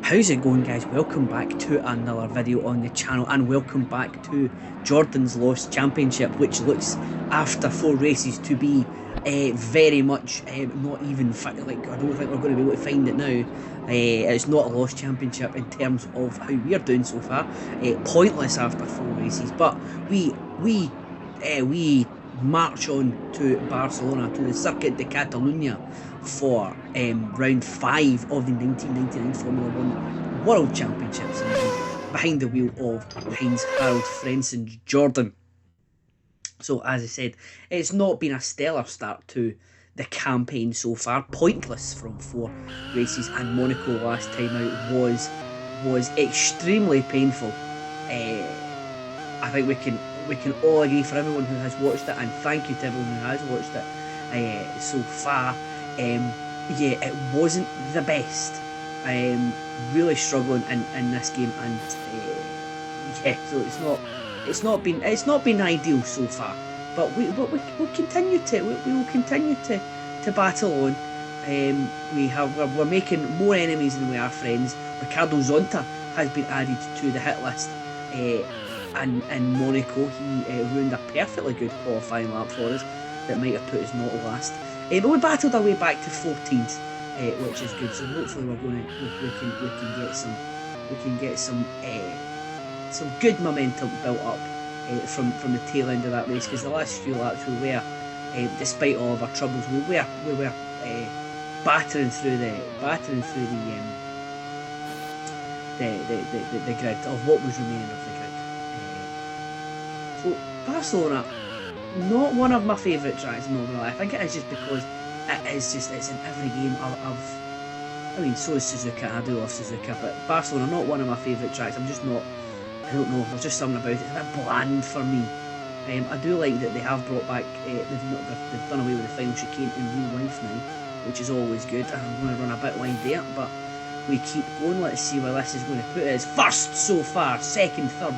How's it going, guys? Welcome back to another video on the channel, and welcome back to Jordan's Lost Championship, which looks, after 4 races, to be very much not even like, I don't think we're going to be able to find it now. It's not a lost championship in terms of how we're doing so far. Pointless after 4 races, but we march on to Barcelona, to the Circuit de Catalunya, for round 5 of the 1999 Formula 1 World Championships, behind the wheel of Heinz-Harald Frentzen Jordan. So, as I said, it's not been a stellar start to the campaign so far. Pointless from 4 races, and Monaco last time out was extremely painful. I think we can all agree, for everyone who has watched it, and thank you to everyone who has watched it so far. Yeah, it wasn't the best. Really struggling in this game, and yeah, so it's not been ideal so far. But we'll continue to battle on. We're making more enemies than we are friends. Ricardo Zonta has been added to the hit list. And in Monaco, he ruined a perfectly good qualifying lap for us that might have put us not last. But we battled our way back to 14th, which is good. So hopefully we can get some good momentum built up from the tail end of that race, because the last few laps we were, despite all of our troubles, we were battering through the grid of what was remaining of the grid. So Barcelona, not one of my favourite tracks, I'm not gonna lie. I think it is just because it's in every game I mean, so is Suzuka. I do love Suzuka, but Barcelona, not one of my favourite tracks. I don't know, there's just something about it. It's a bit bland for me. I do like that they have brought back, they've done away with the final chicane in real life now, which is always good. I'm going to run a bit wide there, but we keep going. Let's see where this is going to put us. First so far, second, third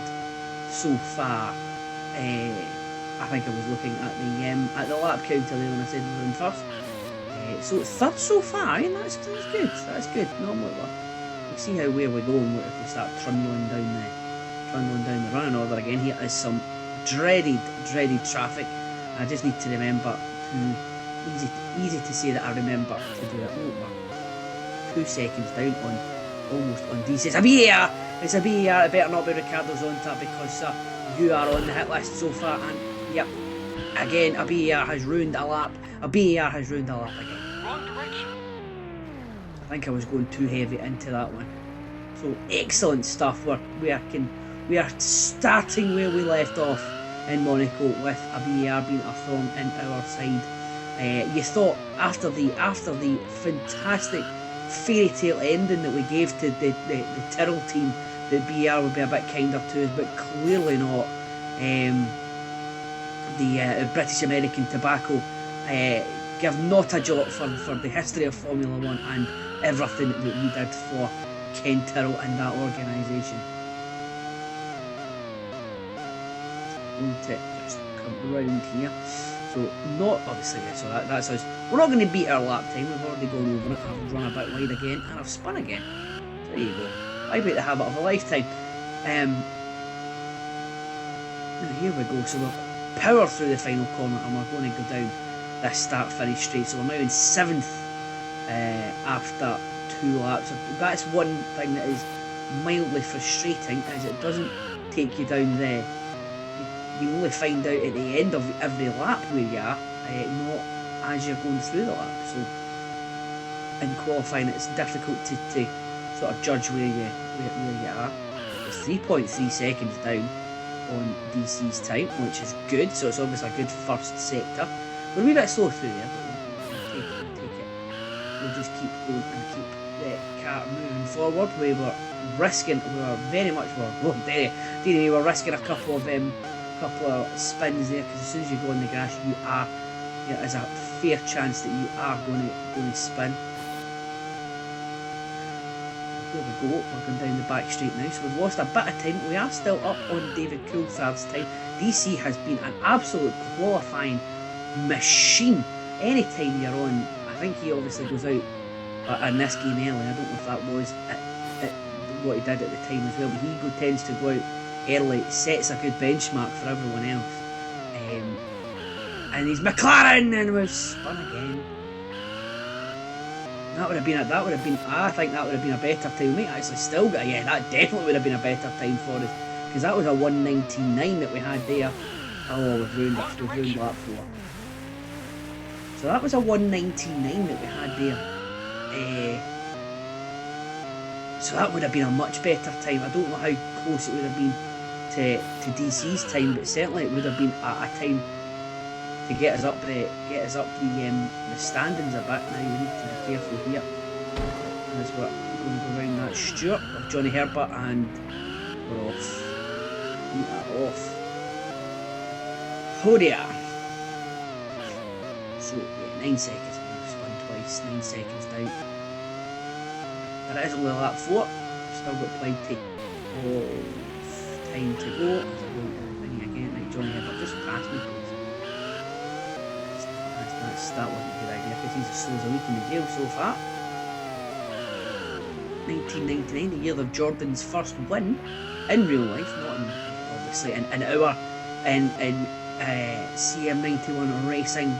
so far. I think I was looking at the lap counter there when I said we were in first. So it's third so far. I mean, that's good. That's good. Normally we'll see where we go if we start trundling down the running order again. Here is some dreaded traffic. I just need to remember easy to say that I remember to do it. Oh, we're 2 seconds down almost on DC. It's a BAR. It's a BAR. It better not be Ricardo Zonta, because you are on the hit list so far. And yep, again, a BAR has ruined a lap. A BAR has ruined a lap again. Wrong direction. I think I was going too heavy into that one. So excellent stuff. We are starting where we left off in Monaco, with a BAR being a thorn in our side. You thought after the fantastic fairy tale ending that we gave to the Tyrrell team, that BAR would be a bit kinder to us, but clearly not. The British American Tobacco give not a jot for the history of Formula 1 and everything that we did for Ken Tyrrell and that organisation. Going to just come round here. So not obviously, so that's us. We're not going to beat our lap time. We've already gone over it. I've run a bit wide again, and I've spun again. So there you go. I beat the habit of a lifetime. Now here we go. So we'll power through the final corner, and we're going to go down this start-finish straight. So we're now in 7th after 2 laps. That's one thing that is mildly frustrating, is it doesn't take you down there. You only find out at the end of every lap where you are, not as you're going through the lap. So in qualifying, it's difficult to sort of judge where you are. It's 3.3 seconds down on DC's time, which is good. So it's obviously a good first sector. We're a wee bit slow through there, but we'll take it. We'll just keep going and keep the car moving forward. We were risking a couple of spins there, because as soon as you go on the grass, there's a fair chance that you are going to spin. There we go, we're going down the back straight now, so we've lost a bit of time. We are still up on David Coulthard's time. DC has been an absolute qualifying machine. Anytime you're on, I think he obviously goes out in this game early. I don't know if that was what he did at the time as well. But he tends to go out early, sets a good benchmark for everyone else. And he's McLaren, and we've spun again. I think that would have been a better time. We actually still got, yeah, that definitely would have been a better time for us, because that was a 1:99 that we had there. Oh, we've ruined lap 4. So that was a 1:99 that we had there. So that would have been a much better time. I don't know how close it would have been to DC's time, but certainly it would have been a time to get us up the standings a bit. Now we need to be careful here as we're going to go around that Stewart of Johnny Herbert, and we're off. We are off. Oh dear. So yeah, 9 seconds. We've spun twice. 9 seconds down. There is only lap 4. Still got plenty of time to go. As I go into the thingy again. Right, Johnny Herbert, just pass me, please. That wasn't a good idea, because he's as slow as a week in the jail so far. 1999, the year of Jordan's first win in real life, not in, obviously in our CM91 racing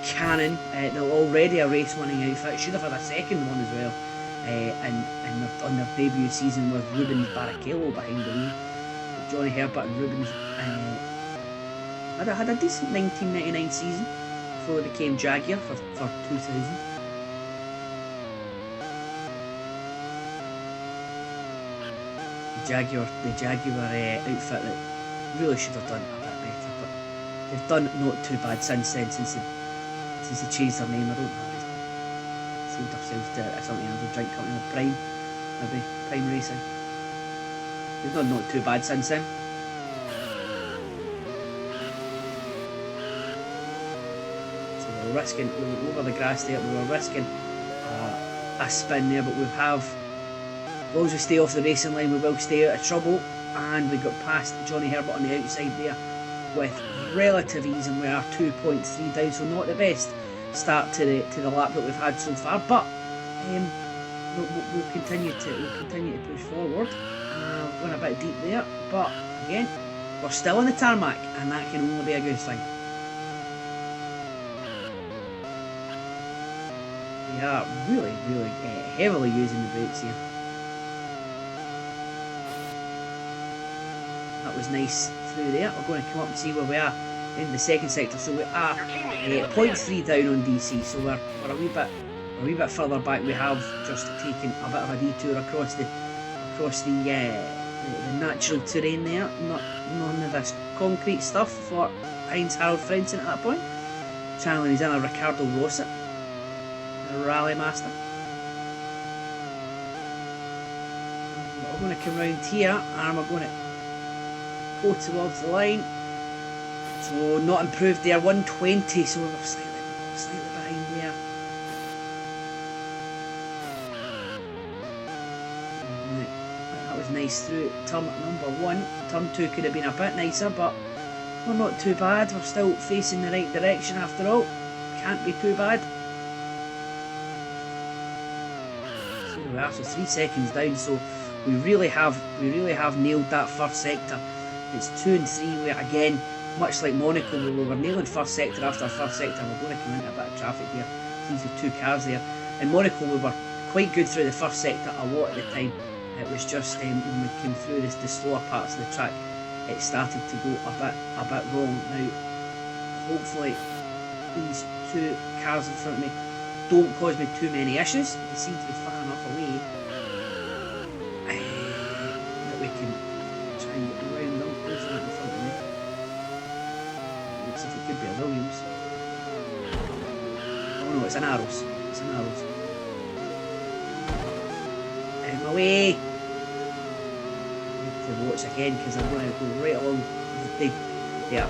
canon. They're already a race winning outfit. Should have had a second one as well. And on their debut season with Rubens Barrichello behind the wheel. Johnny Herbert and Rubens had a decent 1999 season before they became Jaguar for 2000. The Jaguar outfit that really should have done a bit better, but they've done not too bad since then, since they changed their name. I don't know. They sold themselves to something else, a drink company, Prime, maybe Prime Racing. They've done not too bad since then. Risking over the grass there, we were risking a spin there, but as long as we stay off the racing line, we will stay out of trouble. And we got past Johnny Herbert on the outside there with relative ease, and we are 2.3 down, so not the best start to the lap that we've had so far, but we'll continue to push forward. We're going a bit deep there, but again, we're still on the tarmac, and that can only be a good thing. We are really heavily using the brakes here. That was nice through there. We're going to come up and see where we are in the second sector. So we are 0.3 down on DC. So we're a wee bit further back. We have just taken a bit of a detour across the natural terrain there. None of this concrete stuff for Heinz-Harald Frentzen at that point. Channeling his inner Ricardo Rossi, rally master. We're going to come round here, and we're going to go towards the line. So not improved there, 120, so we're slightly behind there. Right, that was nice through turn number 1. Turn 2 could have been a bit nicer, but we're not too bad. We're still facing the right direction after all. Can't be too bad. We are, so 3 seconds down, so we really have nailed that first sector. It's 2 and 3. We again, much like Monaco, we were nailing first sector after first sector. We're going to come into a bit of traffic here. These are 2 cars there. In Monaco, we were quite good through the first sector a lot of the time. It was just when we came through the slower parts of the track, it started to go a bit wrong. Now, hopefully, these 2 cars in front of me don't cause me too many issues. They seem to be far enough away that we can try and get around them. Who's that in front of me? Looks like it could be a Williams. Oh no, it's an Arrows. It's an Arrows. Out of my way! I need to watch again, because I'm going to go right along the big. Yeah.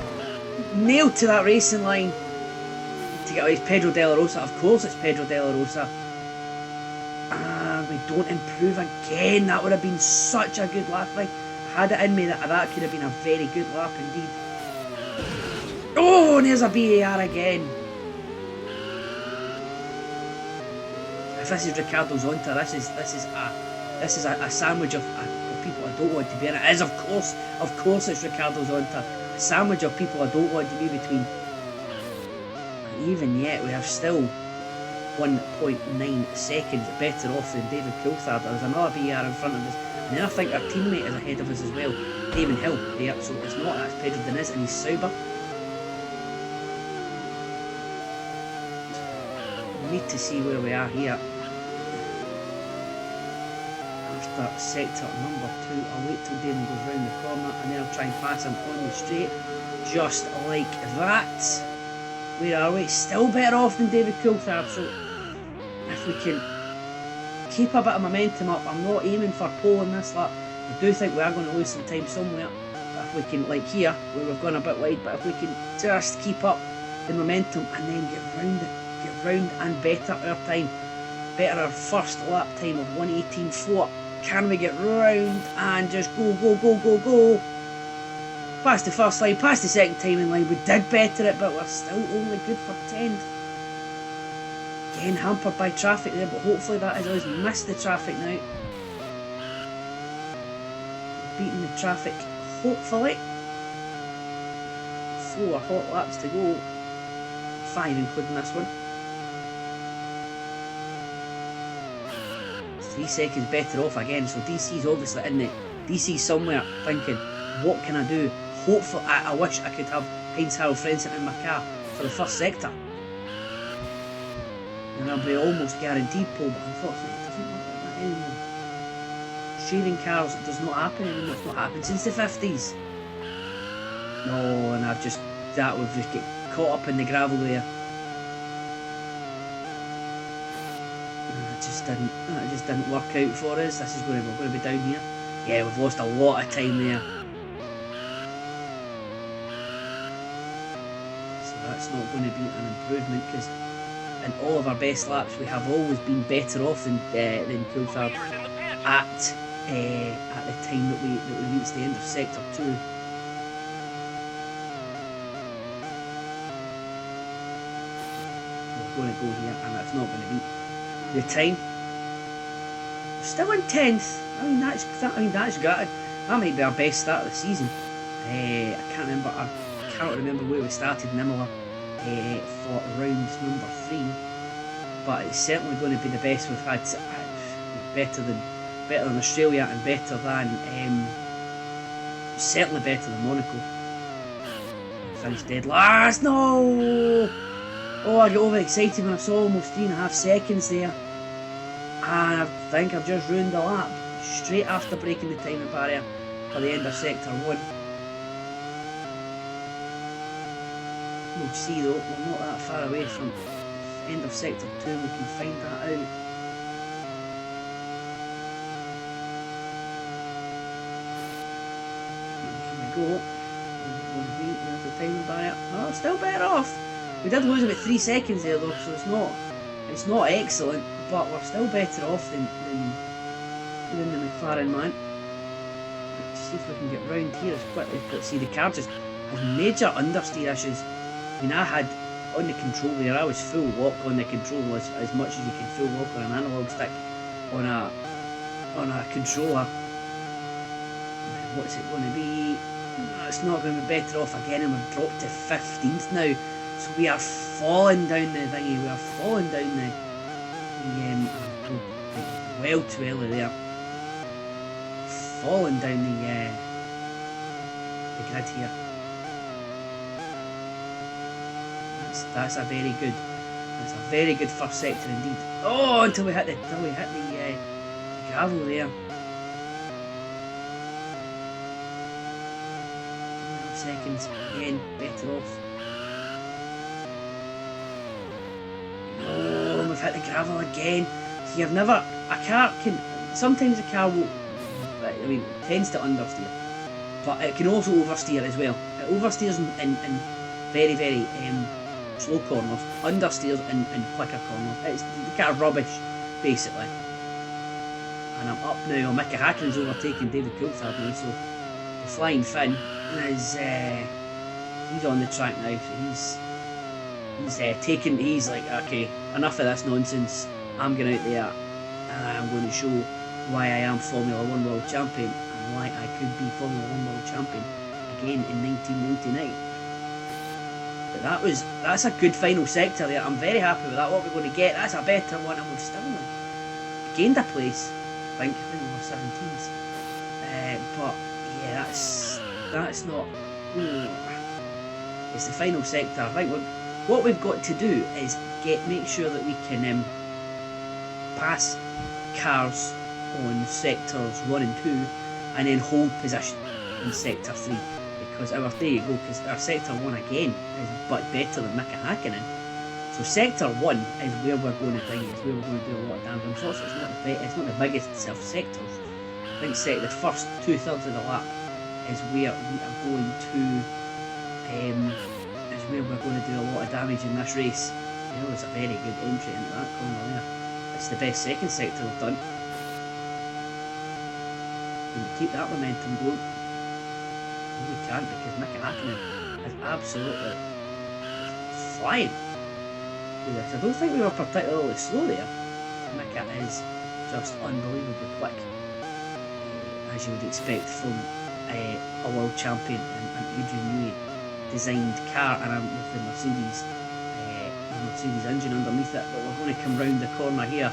Nailed to that racing line. To get away, it's Pedro De La Rosa. Of course it's Pedro De La Rosa. And we don't improve again. That would have been such a good lap. Like, I had it in me that could have been a very good lap indeed. Oh, and there's a BAR again. If this is Ricardo's onto, this is a this is a sandwich of people I don't want to be in. It is, of course, it's Ricciardo Zonta. A sandwich of people I don't want to be between. And even yet, we have still 1.9 seconds better off than David Coulthard. There's another BR in front of us, and then I think our teammate is ahead of us as well, Damon Hill. Yeah, so it's not, that's Pedro Diniz, and he's Sauber. We need to see where we are here. After sector number 2, I'll wait till Damon goes round the corner, and then I'll try and pass him on the straight, just like that. Where are we? Still better off than David Coulthard, so if we can keep a bit of momentum up. I'm not aiming for pole in this lap. I do think we are going to lose some time somewhere, but if we can, like here, where we've gone a bit wide, but if we can just keep up the momentum and then get round and better our time, better our first lap time of 1:18.4. Can we get round and just go, past the first line, past the second timing line? We did better it, but we're still only good for 10th. Again, hampered by traffic there, but hopefully that has us missed the traffic now. Beating the traffic, hopefully. 4 hot laps to go. 5 including this one. 3 seconds better off again, so DC's obviously in it. DC's somewhere thinking, what can I do? Hopefully, I wish I could have Heinz-Harald Frentzen in my car for the first sector. And I'll be almost guaranteed pole, but unfortunately it doesn't work like that anymore. Sharing cars does not happen anymore. It's not happened since the 50s. No, and we've just get caught up in the gravel there. It just didn't work out for us. We're going to be down here. Yeah, we've lost a lot of time there. So that's not going to be an improvement, because in all of our best laps we have always been better off than Coulthard at the time that we reached the end of sector 2. We're going to go here, and that's not going to be the time. We're still in 10th. I mean that's good. That might be our best start of the season. I cannot remember where we started in Imola for round number 3, but it's certainly going to be the best we've had. Better than Australia, and better than certainly better than Monaco. Finished dead last. No. Oh, I got overexcited when I saw almost 3.5 seconds there, and I think I've just ruined the lap straight after breaking the timing barrier for the end of sector 1. We'll see though, we're not that far away from the end of sector 2, we can find that out. Here we go. We'll beat the timing barrier. Oh, still better off. We did lose about 3 seconds there though, so it's not excellent, but we're still better off than the McLaren man. Let's see if we can get round here as quickly. But see, the car just has major understeer issues. I mean, I had on the control there, I was full lock on the control as much as you can full lock on an analog stick on a controller. What's it going to be? It's not going to be better off again, and we've dropped to 15th now. So we are falling down the thingy, we are falling down the well too early there. Falling down the grid here. That's a very good first sector indeed. Oh, until we hit the gravel there. 2.5 seconds again, better off. Oh, we've hit the gravel again. See, sometimes a car will, tends to understeer, but it can also oversteer as well. It oversteers in very, very slow corners, understeers in quicker corners. It's the car rubbish, basically. And I'm up now. Mickey Hakkinen overtaking David Coulthard now, so the Flying Finn is he's on the track now. So he's like, okay, enough of this nonsense. I'm going out there and I'm going to show why I am Formula 1 World Champion and why I could be Formula 1 World Champion again in 1999. But that's a good final sector there. I'm very happy with that. What we're going to get, that's a better one, and we've still gained a place. I think we were 17s. But yeah, that's not. It's the final sector. I think what we've got to do is make sure that we can pass cars on sectors 1 and 2, and then hold position in sector 3. Because there you go, because our sector 1 again is but better than Mika Hakkinen. So sector 1 is where we're going to do a lot of damage. Unfortunately, it's not the biggest of sectors. I think the first 2/3 of the lap is where we are going to do a lot of damage in this race. You know, it's a very good entry into that corner there. It's the best second sector we've done. Can we keep that momentum going? No, we can't, because Mika Hakkinen is absolutely flying through this. I don't think we were particularly slow there. Mika is just unbelievably quick, as you would expect from a world champion and Adrian Newey designed car, and with the Mercedes engine underneath it. But we're going to come round the corner here,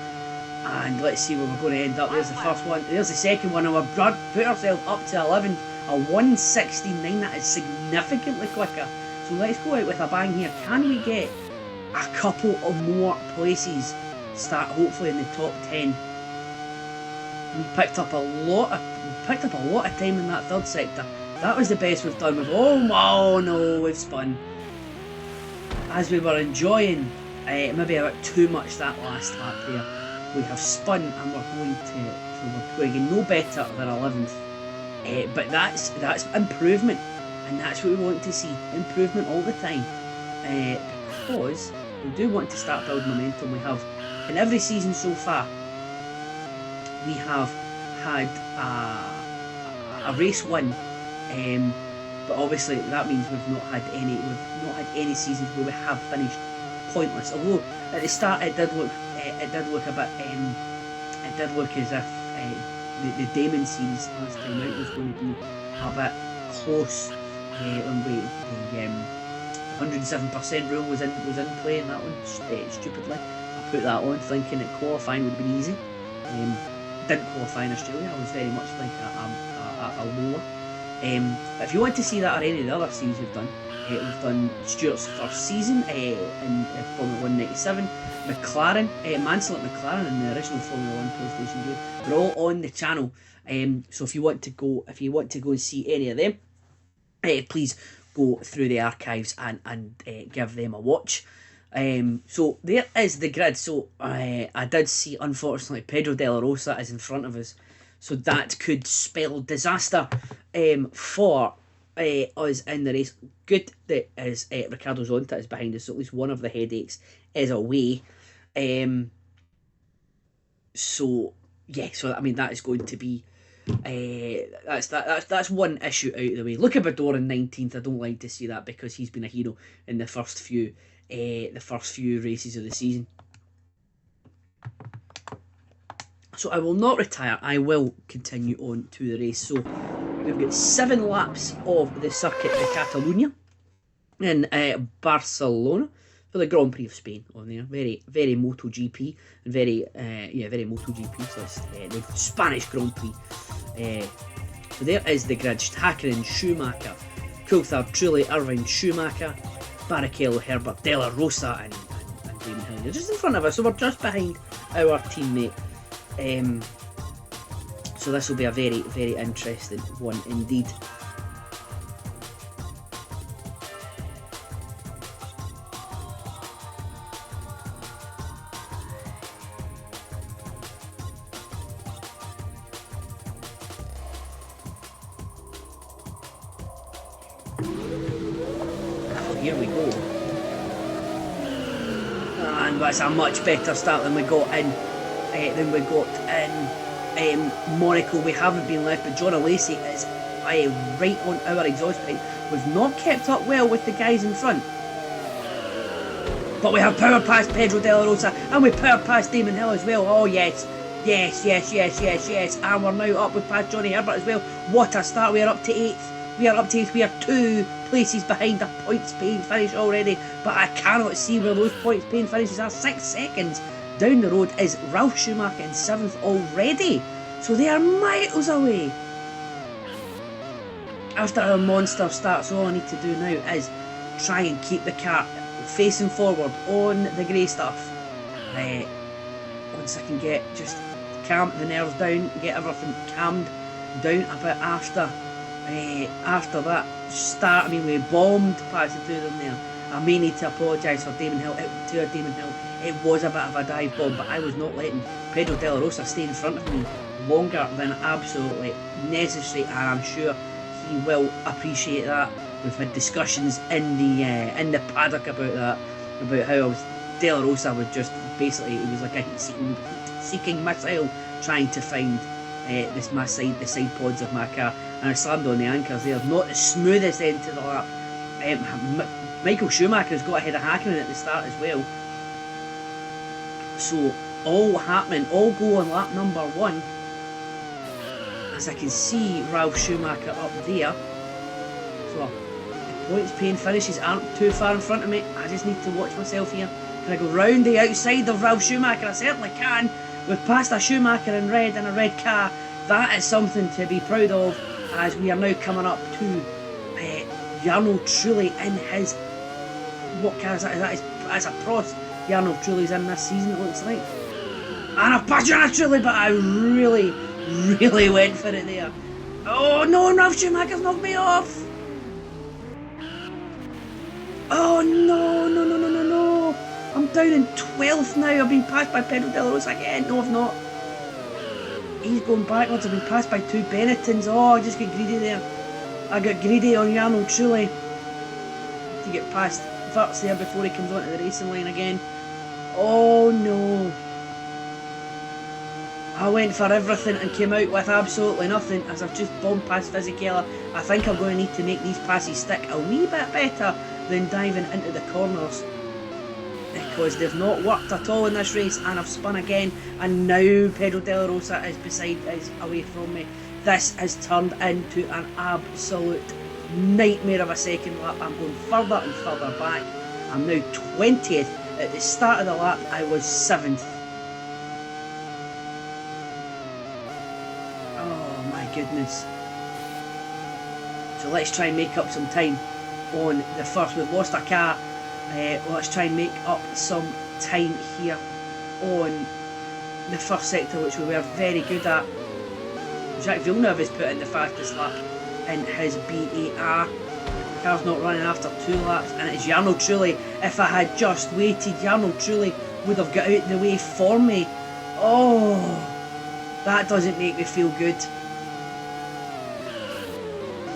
and let's see where we're going to end up. There's the first one, there's the second one, and we've put ourselves up to 11, a 1:69. That is significantly quicker. So let's go out with a bang here. Can we get a couple of more places? Start hopefully in the top 10. We picked up a lot of time in that third sector. That was the best we've done. Oh no, we've spun. As we were enjoying maybe a bit too much that last lap there, we have spun, and we're going to get no better than 11th. But that's improvement, and that's what we want to see. Improvement all the time, because we do want to start building momentum. We have in every season so far. We have had a race win, but obviously that means we've not had any seasons where we have finished pointless. Although at the start it did look a bit, it did look as if the Damon series last time out was going to be a bit close when the 107% rule was in play, and that one stupidly I put that on thinking that qualifying would have been easy. Didn't qualify in Australia. I was very much like a lower. If you want to see that or any of the other series we've done Stewart's first season in Formula 1 97, McLaren, Mansell at McLaren in the original Formula 1 PlayStation game. They're all on the channel. So if you want to go and see any of them, please go through the archives and give them a watch. So there is the grid. So I did see, unfortunately, Pedro de la Rosa is in front of us, so that could spell disaster for us in the race. Good that is Ricardo Zonta is behind us, so at least one of the headaches is away. So I mean that is going to be that's one issue out of the way. Look at Bador in 19th. I don't like to see that, because he's been a hero in the first few races of the season. So I will not retire. I will continue on to the race. So we've got 7 laps of the Circuit de Catalunya in Barcelona for the Grand Prix of Spain on there. Very, very MotoGP and very MotoGP. So it's the Spanish Grand Prix. So there is the grid. Hakkinen, Schumacher, Coulthard, Trulli, Irvine, Schumacher, Barrichello, Herbert, De La Rosa and Damon Hill. They're just in front of us, so we're just behind our teammate. So this will be a very, very interesting one indeed. Here we go. And that's a much better start than we got in Monaco. We haven't been left, but John Alesi is right on our exhaust pipe. We've not kept up well with the guys in front, but we have power past Pedro de la Rosa, and we power past Damon Hill as well. Oh yes, Yes, yes, yes, yes, yes. And we're now up with past Johnny Herbert as well. What a start. We are up to 8th. We are up to 8th. We are 2 places behind a points paying finish already. But I cannot see where those points paying finishes are. 6 seconds down the road is Ralf Schumacher in 7th already. So they are miles away. After our monster starts, all I need to do now is try and keep the car facing forward on the grey stuff. Once I can get just calm the nerves down, get everything calmed down a bit after that start. I mean, we bombed past the two of them there. I may need to apologise for Damon Hill. It was a bit of a dive bomb, but I was not letting Pedro De La Rosa stay in front of me longer than absolutely necessary, and I'm sure he will appreciate that. We've had discussions in the paddock about that, about how De La Rosa was just basically, it was like a heat-seeking missile trying to find the side pods of my car, and I slammed on the anchors there. Not the smoothest end to the lap. Michael Schumacher's got ahead of Hakkinen at the start as well. So all happening, all go on lap number 1. As I can see Ralf Schumacher up there. So the points paying finishes aren't too far in front of me. I just need to watch myself here. Can I go round the outside of Ralf Schumacher? I certainly can. We've passed a Schumacher in red and a red car. That is something to be proud of, as we are now coming up to Jarno Trulli in his... What car is that? That's a Prost. Jarno Trulli's in this season, it looks like. And I've passed Jarno Trulli, but I really went for it there. Oh no, Ralf Schumacher's knocked me off! Oh no. I'm down in 12th now. I've been passed by Pedro De La Rosa again. No, I've not. He's going backwards. I've been passed by 2 Benettons. Oh, I just got greedy there. I got greedy on Jarno Trulli. To get past Verts there before he comes onto the racing line again. Oh no. I went for everything and came out with absolutely nothing, as I've just bombed past Fisichella. I think I'm going to need to make these passes stick a wee bit better than diving into the corners, because they've not worked at all in this race, and I've spun again, and now Pedro De La Rosa is away from me. This has turned into an absolute nightmare of a second lap. I'm going further and further back. I'm now 20th. At the start of the lap I was 7th. Oh my goodness. So let's try and make up some time on the first. We've lost a car. Let's try and make up some time here on the first sector, which we were very good at. Jacques Villeneuve has put in the fastest lap in his BAR. The car's not running after 2 laps, and it's Jarno Trulli. If I had just waited, Jarno Trulli would have got out the way for me. Oh, that doesn't make me feel good.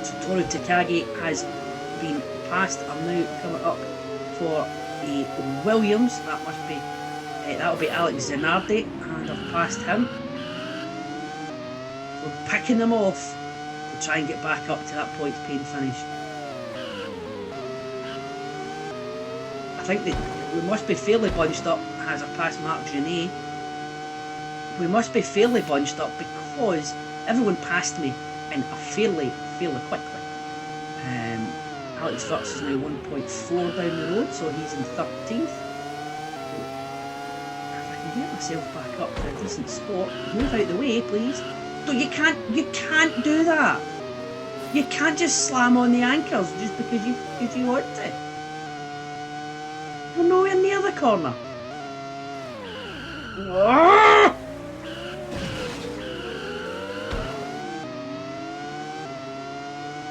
So Toru Takagi has been passed. I'm now coming up for a Williams. That must be that'll be Alex Zanardi, and I've passed him. We're picking them off to try and get back up to that points paying finish. I think that we must be fairly bunched up as I pass Marc Genet. We must be fairly bunched up because everyone passed me in a fairly quickly. Alex Verts is now 1.4 down the road, so he's in 13th. If I can get myself back up to a decent spot, move out the way, please. No, you can't do that. You can't just slam on the anchors just because you want to. You're nowhere near the corner.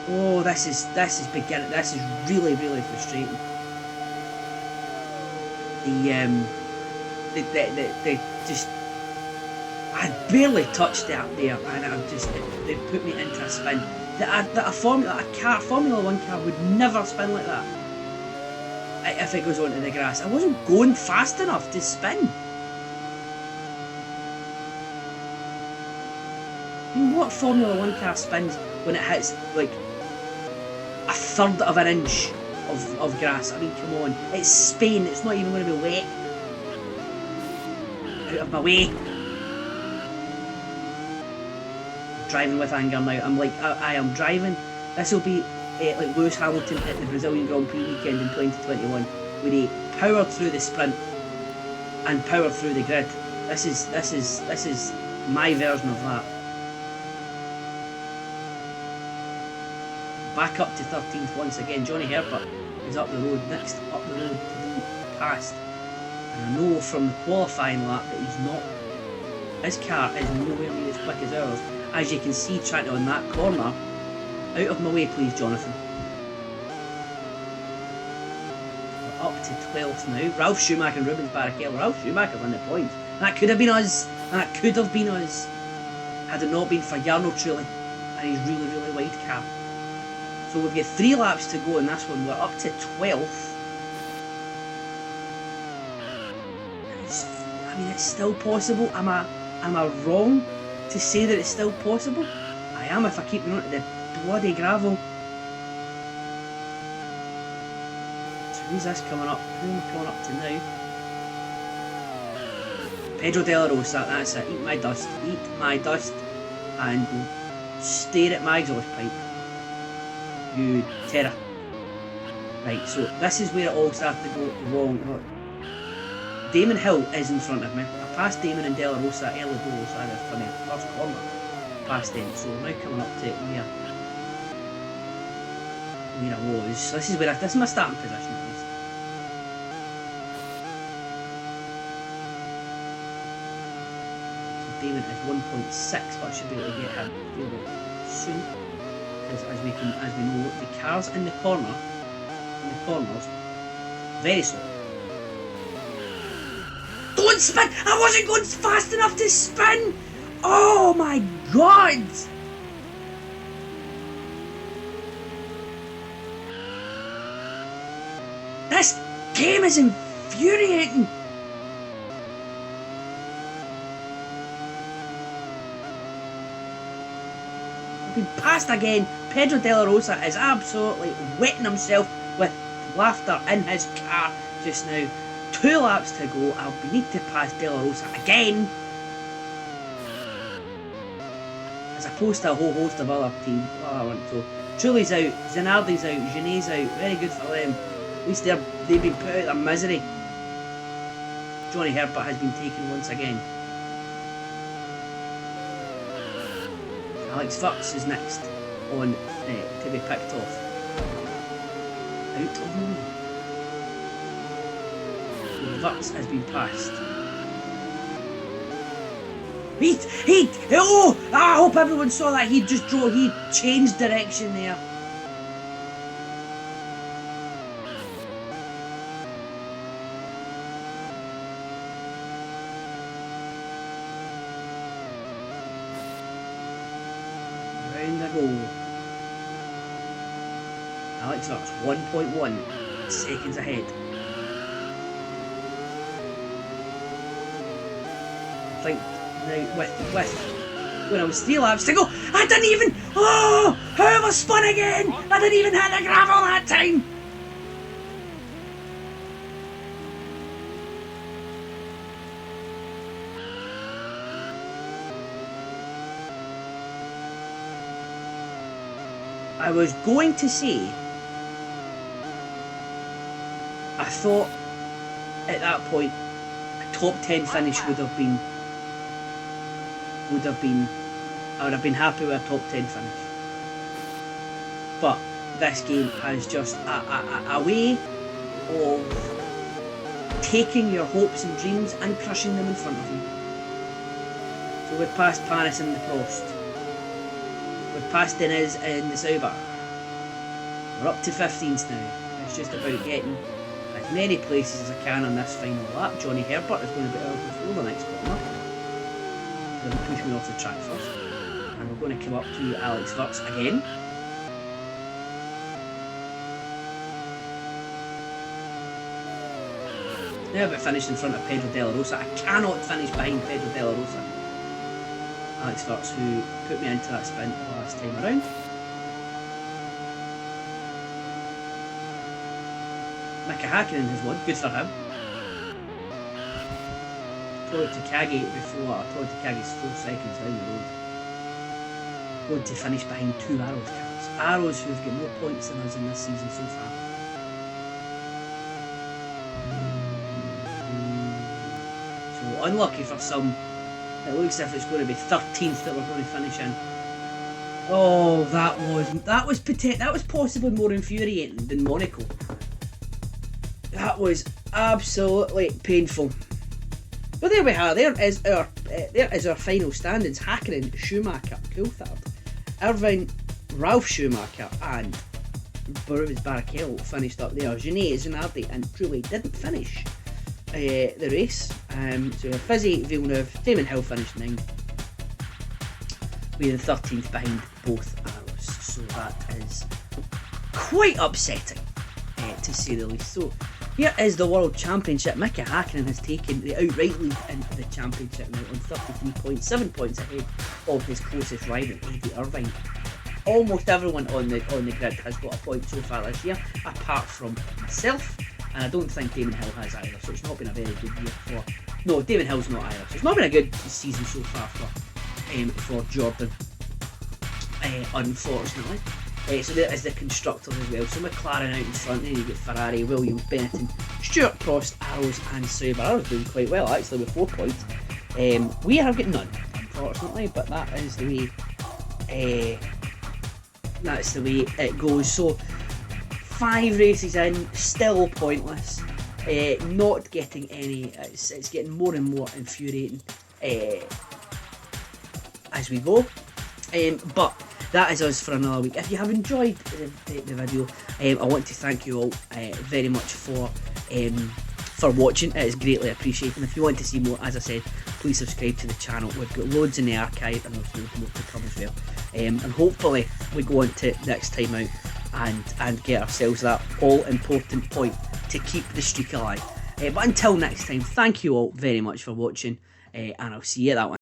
Oh, this is beginning. This is really frustrating. They just, I barely touched it up there, and they put me into a spin. A Formula 1 car would never spin like that if it goes onto the grass. I wasn't going fast enough to spin. I mean, what Formula 1 car spins when it hits like a third of an inch of grass? I mean, come on. It's Spain. It's not even going to be wet. Out of my way. driving with anger now. I'm like, I am driving. This will be like Lewis Hamilton at the Brazilian Grand Prix weekend in 2021, where he powered through the sprint and powered through the grid. This is my version of that. Back up to 13th once again. Johnny Herbert is up the road, next up the road to be passed. And I know from the qualifying lap that his car is nowhere near as quick as ours. As you can see, trying to on that corner. Out of my way, please, Jonathan. We're up to 12th now. Ralf Schumacher and Rubens Barrichello. Ralf Schumacher won the points. That could have been us. That could have been us. Had it not been for Jarno Trulli and his really, really wide car. So we've got 3 laps to go in this one. We're up to 12th. I mean, it's still possible. Am I wrong to say that it's still possible? I am if I keep going on to the bloody gravel. So who's this coming up? Who am I coming up to now? Pedro de la Rosa, that's it. Eat my dust. Eat my dust. And go stare at my exhaust pipe. You terror. Right, so this is where it all started to go wrong. Damon Hill is in front of me. I passed Damon and De La Rosa early doors, either from the first corner past them. So we're now coming up to where I was. So this is my starting position at least. So Damon is 1.6, but I should be able to get him fairly soon. As we know, the cars in the corners, very slow. Don't spin! I wasn't going fast enough to spin! Oh my god! This game is infuriating! I've been passed again. Pedro de la Rosa is absolutely wetting himself with laughter in his car just now. 2 laps to go. I'll need to pass De La Rosa again, as opposed to a whole host of other teams. So Trulli's out, Zanardi's out, Genet's out. Very good for them. At least they've been put out of their misery. Johnny Herbert has been taken once again. Alex Vux is next on to be picked off. Out of the way. Vux has been passed. Heat! Oh! I hope everyone saw that. He changed direction there. Round the goal. Alex Vux 1.1 seconds ahead. I think now with when I was 3 laps to go, I didn't even, whoever spun again, I didn't even hit the gravel that time. I was going to say, I thought at that point a top 10 finish would have been, I would have been happy with a top 10 finish. But this game has just a way of taking your hopes and dreams and crushing them in front of you. So we've passed Panis and the Prost. We've passed Diniz and the Sauber. We're up to 15th now. It's just about getting as many places as I can on this final lap. Johnny Herbert is going to be out before the next corner. Going to push me off the track first. And we're going to come up to Alex Vux again. Now about finishing in front of Pedro de la Rosa. I cannot finish behind Pedro de la Rosa. Alex Vux, who put me into that sprint the last time around. Mika Hakkinen has won, good for him. Told Takagi before, I told Takagi's 4 seconds down the road. going to finish behind 2 Arrows cars. Arrows who've got more points than us in this season so far. So unlucky for some. It looks as if it's going to be 13th that we're going to finish in. Oh, that was possibly more infuriating than Monaco. That was absolutely painful. But there we are. There is our final standings. Hakkinen, Schumacher, Coulthard, Irvine, Ralf Schumacher, and Barrichello finished up there. Genet, Zanardi, and Trulli didn't finish the race. So Fizzy, Villeneuve, Damon Hill finished 9th. We're 13th behind both Arrows. So that is quite upsetting, to say the least. So here is the World Championship. Mika Hakkinen has taken the outright lead in the championship now on 33 points, 7 points ahead of his closest rival, Eddie Irvine. Almost everyone on the grid has got a point so far this year, apart from myself, and I don't think Damon Hill has either, so it's not been a very good year for... No, Damon Hill's not either, so it's not been a good season so far for Jordan, unfortunately. So there is the Constructors as well. So McLaren out in front, then you get Ferrari, Williams, Benetton, Stuart, Prost, Arrows and Sauber. Arrows doing quite well actually with 4 points. We have got none, unfortunately, but that is the way it goes. So 5 races in, still pointless. Not getting any. It's getting more and more infuriating as we go. But that is us for another week. If you have enjoyed the video, I want to thank you all very much for watching. It is greatly appreciated. And if you want to see more, as I said, please subscribe to the channel. We've got loads in the archive and there's loads more to come as well. And hopefully we go on to next time out and get ourselves that all important point to keep the streak alive. But until next time, thank you all very much for watching, and I'll see you at that one.